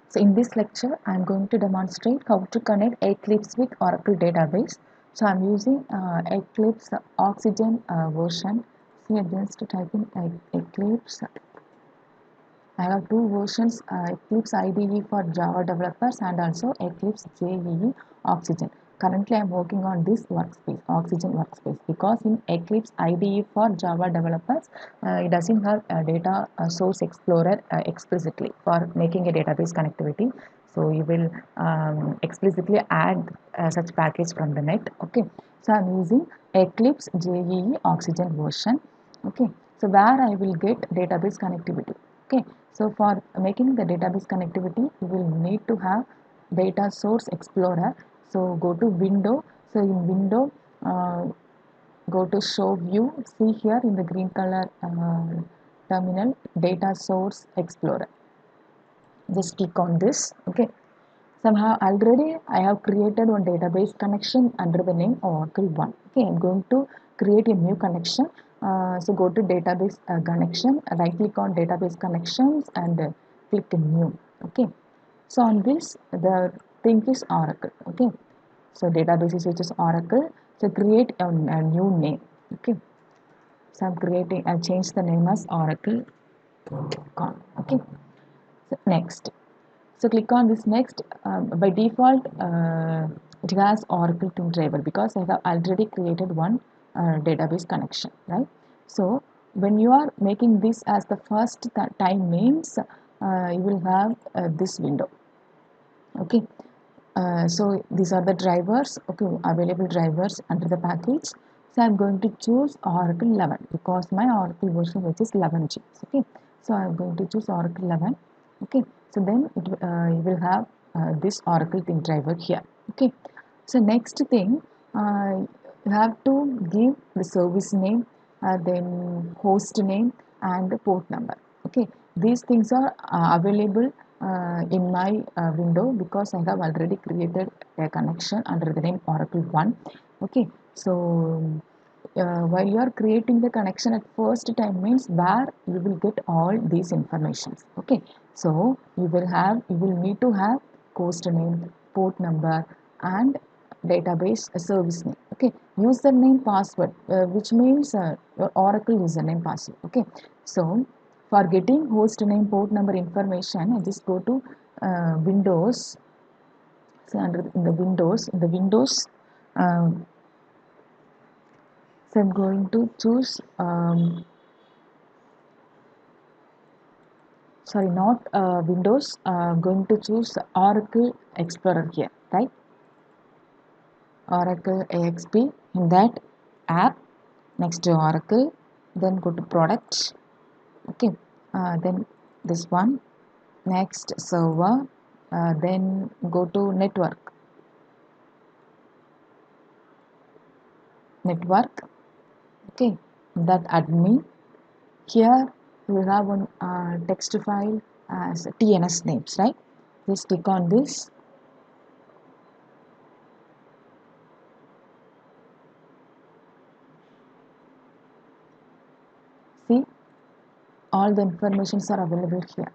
So in this lecture, I am going to demonstrate how to connect Eclipse with Oracle database. So I am using Eclipse Oxygen version. See, I just type in Eclipse. I have two versions, Eclipse IDE for Java developers and also Eclipse JEE Oxygen. Currently, I am working on this workspace, Oxygen workspace, because in Eclipse IDE for Java developers, it doesn't have a data source explorer explicitly for making a database connectivity. So you will explicitly add such package from the net. Okay, so I am using Eclipse JEE Oxygen version. Okay, so where I will get database connectivity. Okay, so for making the database connectivity, you will need to have data source explorer. So go to window. So in window, go to show view. See here in the green color terminal, data source explorer. Just click on this. Okay. Somehow already I have created one database connection under the name Oracle 1. Okay, I'm going to create a new connection. So go to database connection, right click on database connections and click new. Okay, so on this the thing is Oracle. Okay, so database is which is Oracle. So create a new name. Okay, so I'm creating, I'll change the name as Oracle. Okay, so next. So click on this next. By default, it has Oracle Tool Driver because I have already created one database connection, right? So when you are making this as the first time means, you will have this window. Okay. So these are the drivers. Okay, available drivers under the package. So I'm going to choose Oracle 11 because my Oracle version which is 11G. Okay, so I'm going to choose Oracle 11. Okay, so then you will have this Oracle thing driver here. Okay, so next thing, you have to give the service name, then host name and the port number. Okay, these things are available in my window because I have already created a connection under the name Oracle 1. Okay, so while you are creating the connection at first time means where you will get all these informations. Okay, so you will need to have host name, port number and database service name. Okay, username password which means your Oracle username password. Okay, so for getting host name port number information, I just go to Windows. So under in the Windows, so I'm going to choose sorry, not Windows. I'm going to choose Oracle Explorer here, right? Oracle AXP in that app. Next to Oracle, then go to Product. Okay, then this one. Next server, then go to network. Okay, that admin. Here we have one text file as TNS names, right? Just click on this. See, all the informations are available here.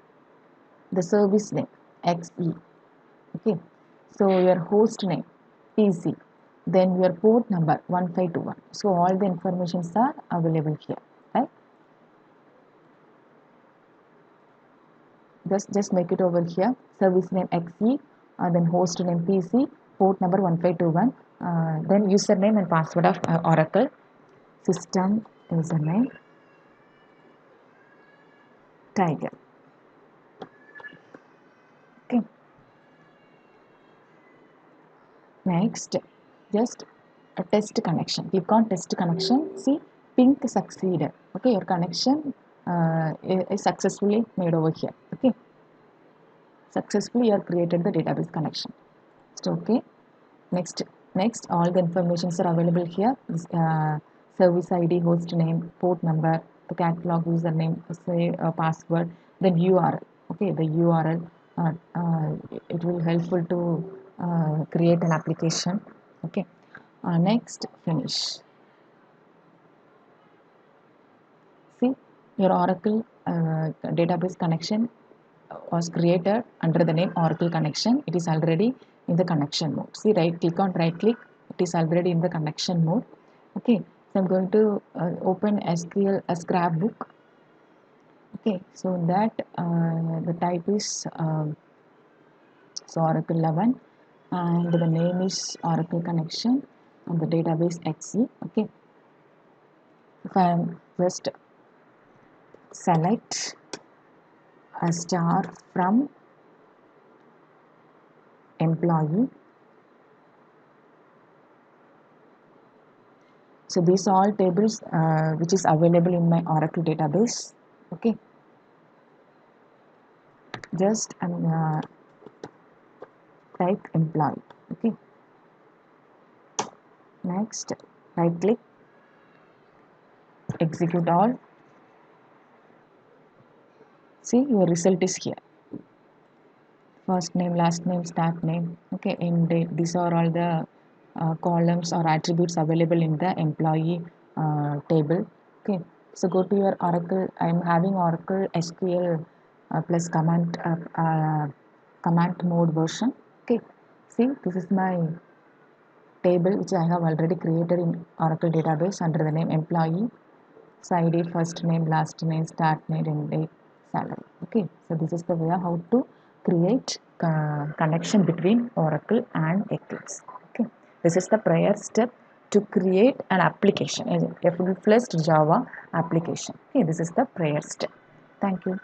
The service name XE. Okay, so your host name PC, then your port number 1521. So all the informations are available here, right? Just make it over here. Service name XE, then host name PC, port number 1521, then username and password of Oracle, system username Tiger. Okay. Next, just a test connection. Click on test connection. See, pink succeeded. Okay, your connection is successfully made over here. Okay, successfully you have created the database connection. So, okay. Next, all the informations are available here. Service ID, host name, port number, the catalog username, say password, then URL. Okay, the URL. It will helpful to create an application. Okay. Next, finish. See, your Oracle database connection was created under the name Oracle connection. It is already in the connection mode. See, click on right click, it is already in the connection mode. Okay, so I'm going to open SQL scrapbook. Okay, so that the type is Oracle 11 and the name is Oracle connection and the database XE. Okay, if I am just select a star from employee. So these are all tables which is available in my Oracle database. Okay, just type employee. Okay, next right click, execute all. See, your result is here. First name, last name, start name. Okay, end date. These are all the columns or attributes available in the employee table. Okay, so go to your Oracle. I am having Oracle SQL plus command mode version. Okay, see, this is my table which I have already created in Oracle database under the name employee. So ID, first name, last name, start name, end date, salary. Okay, so this is the way how to create connection between Oracle and Eclipse. Okay, this is the prior step to create an application, a full-fledged Java application. Okay, this is the prior step. Thank you.